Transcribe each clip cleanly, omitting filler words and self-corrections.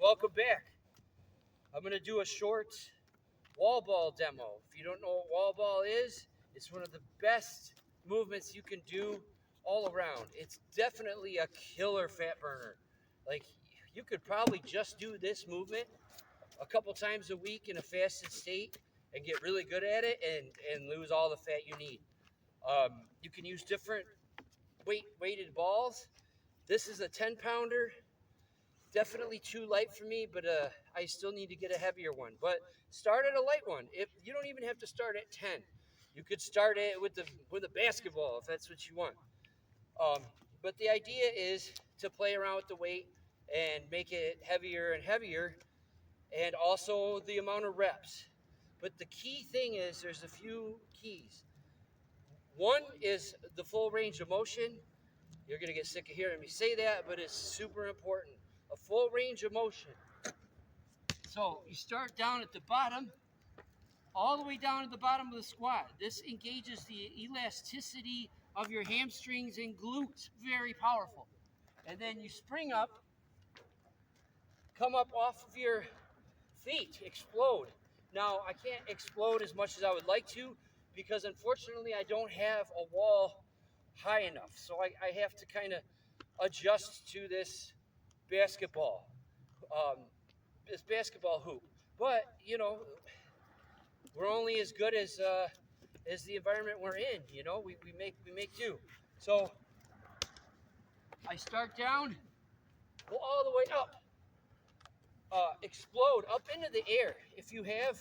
welcome back. I'm going to do a short wall ball demo. If you don't know what wall ball is, it's one of the best movements you can do all around. It's definitely a killer fat burner. Like, you could probably just do this movement a couple times a week in a fasted state and get really good at it and lose all the fat you need. You can use different weighted balls. This is a 10 pounder. Definitely too light for me, but I still need to get a heavier one. But start at a light one. If you don't even have to start at 10, you could start it with a basketball if that's what you want. Um, but the idea is to play around with the weight and make it heavier and heavier, and also the amount of reps. But the key thing is there's a few keys. One is the full range of motion. You're going to get sick of hearing me say that, but it's super important. A full range of motion. So you start down at the bottom, all the way down at the bottom of the squat. This engages the elasticity of your hamstrings and glutes. Very powerful. And then you spring up, come up off of your feet, explode. Now, I can't explode as much as I would like to because unfortunately I don't have a wall high enough. So I have to kind of adjust to basketball, um, this basketball hoop. But, we're only as good as the environment we're in. We make do. So I start down, go all the way up, explode up into the air. If you have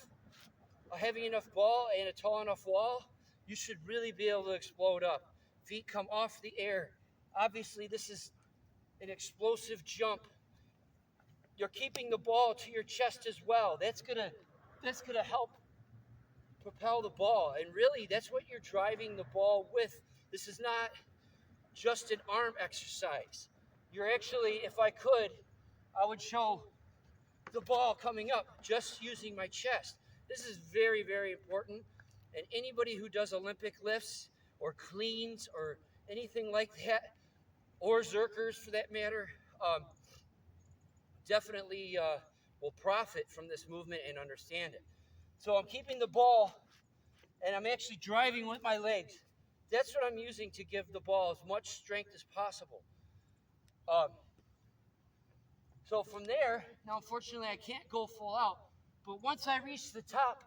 a heavy enough ball and a tall enough wall, you should really be able to explode up. Feet come off the air. Obviously, this is an explosive jump. You're keeping the ball to your chest as well. That's gonna help propel the ball, and really, that's what you're driving the ball with. This is not just an arm exercise. You're actually, if I could, I would show the ball coming up just using my chest. This is very, very important. And anybody who does Olympic lifts or cleans or anything like that, or Zerkers for that matter, definitely will profit from this movement and understand it. So I'm keeping the ball and I'm actually driving with my legs. That's what I'm using to give the ball as much strength as possible. Um, so from there, now unfortunately I can't go full out, but once I reach the top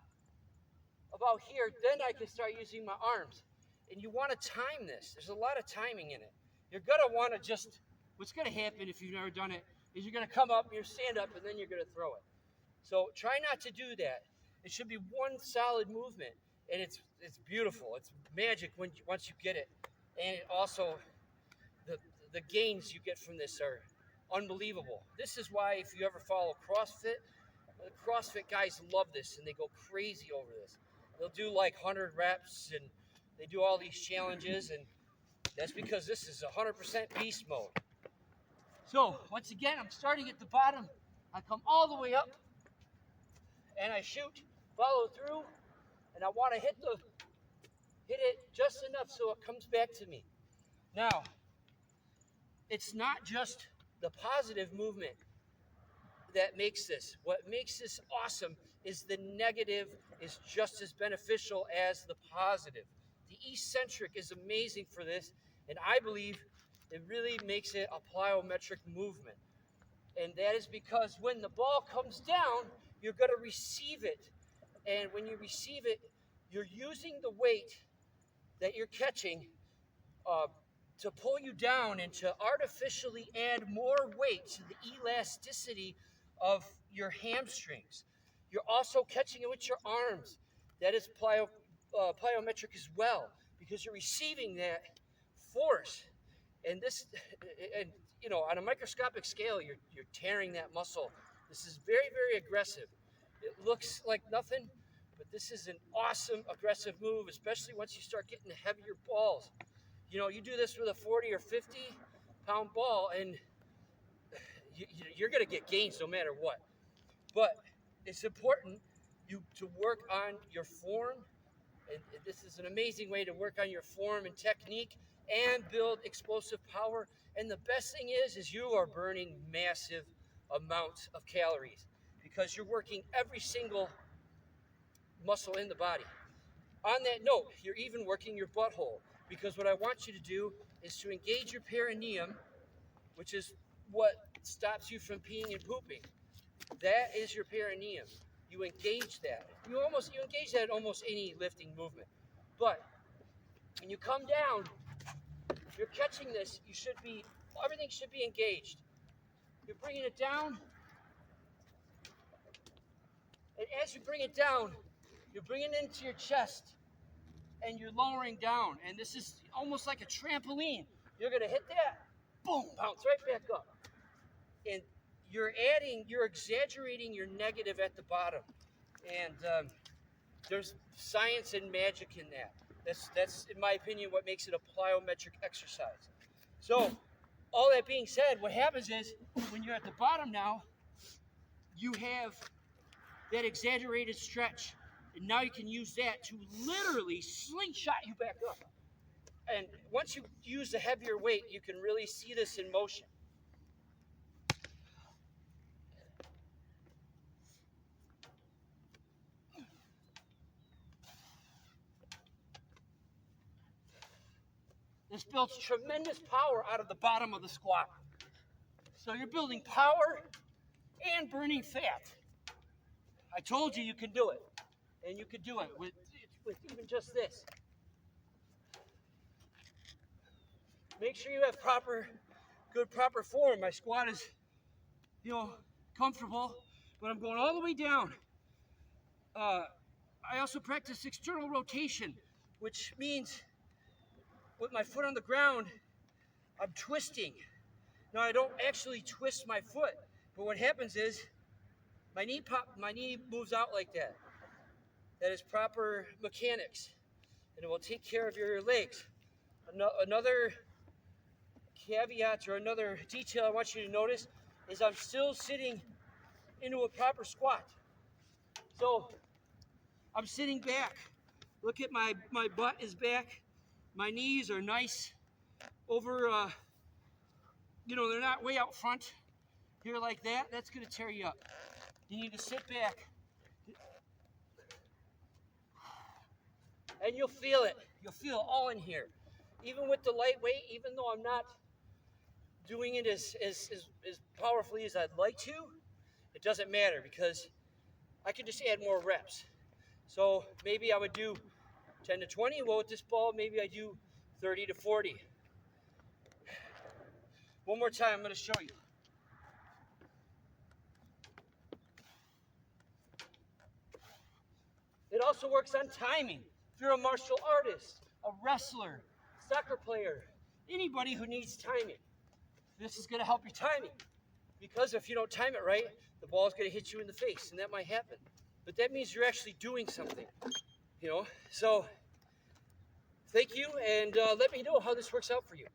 about here, then I can start using my arms. And you want to time this. There's a lot of timing in it. You're going to want to what's going to happen if you've never done it is you're going to come up, you stand up, and then you're going to throw it. So try not to do that. It should be one solid movement, and it's beautiful. It's magic once you get it, and it also the the gains you get from this are unbelievable. This is why if you ever follow CrossFit, the CrossFit guys love this and they go crazy over this. They'll do like 100 reps and they do all these challenges, and that's because this is 100% beast mode. So once again, I'm starting at the bottom. I come all the way up and I shoot, follow through, and I want to hit it just enough so it comes back to me. Now, it's not just the positive movement that makes this. What makes this awesome is the negative is just as beneficial as the positive. The eccentric is amazing for this, and I believe it really makes it a plyometric movement. And that is because when the ball comes down, you're going to receive it. And when you receive it, you're using the weight that you're catching uh, to pull you down and to artificially add more weight to the elasticity of your hamstrings. You're also catching it with your arms. That is plyometric as well, because you're receiving that force. And on a microscopic scale, you're tearing that muscle. This is very, very aggressive. It looks like nothing, but this is an awesome aggressive move, especially once you start getting the heavier balls. You do this with a 40 or 50-pound ball, and you're going to get gains no matter what. But it's important to work on your form, and this is an amazing way to work on your form and technique and build explosive power. And the best thing is you are burning massive amount of calories because you're working every single muscle in the body. On that note, you're even working your butthole because what I want you to do is to engage your perineum, which is what stops you from peeing and pooping. That is your perineum. You engage that. You engage that in almost any lifting movement. But when you come down, you're catching this, everything should be engaged. You're bringing it down, and as you bring it down, you're bringing it into your chest, and you're lowering down, and this is almost like a trampoline. You're going to hit that, boom, bounce right back up. And you're exaggerating your negative at the bottom. And there's science and magic in that. That's, in my opinion, what makes it a plyometric exercise. So, all that being said, what happens is, when you're at the bottom now, you have that exaggerated stretch. And now you can use that to literally slingshot you back up. And once you use the heavier weight, you can really see this in motion. This builds tremendous power out of the bottom of the squat. So you're building power and burning fat. I told you can do it. And you can do it with even just this. Make sure you have proper form. My squat is, comfortable, but I'm going all the way down. I also practice external rotation, which means with my foot on the ground, I'm twisting. Now, I don't actually twist my foot, but what happens is my knee moves out like that. That is proper mechanics, and it will take care of your legs. Another caveat or another detail I want you to notice is I'm still sitting into a proper squat. So I'm sitting back. Look at my butt is back. My knees are nice over, they're not way out front here like that. That's going to tear you up. You need to sit back. And you'll feel it. You'll feel it all in here. Even with the lightweight, even though I'm not doing it as powerfully as I'd like to, it doesn't matter because I can just add more reps. So maybe I would do 10 to 20. Well, with this ball, maybe I do 30 to 40. One more time, I'm going to show you. It also works on timing. If you're a martial artist, a wrestler, soccer player, anybody who needs timing, this is going to help your timing. Because if you don't time it right, the ball is going to hit you in the face, and that might happen. But that means you're actually doing something, So thank you, and let me know how this works out for you.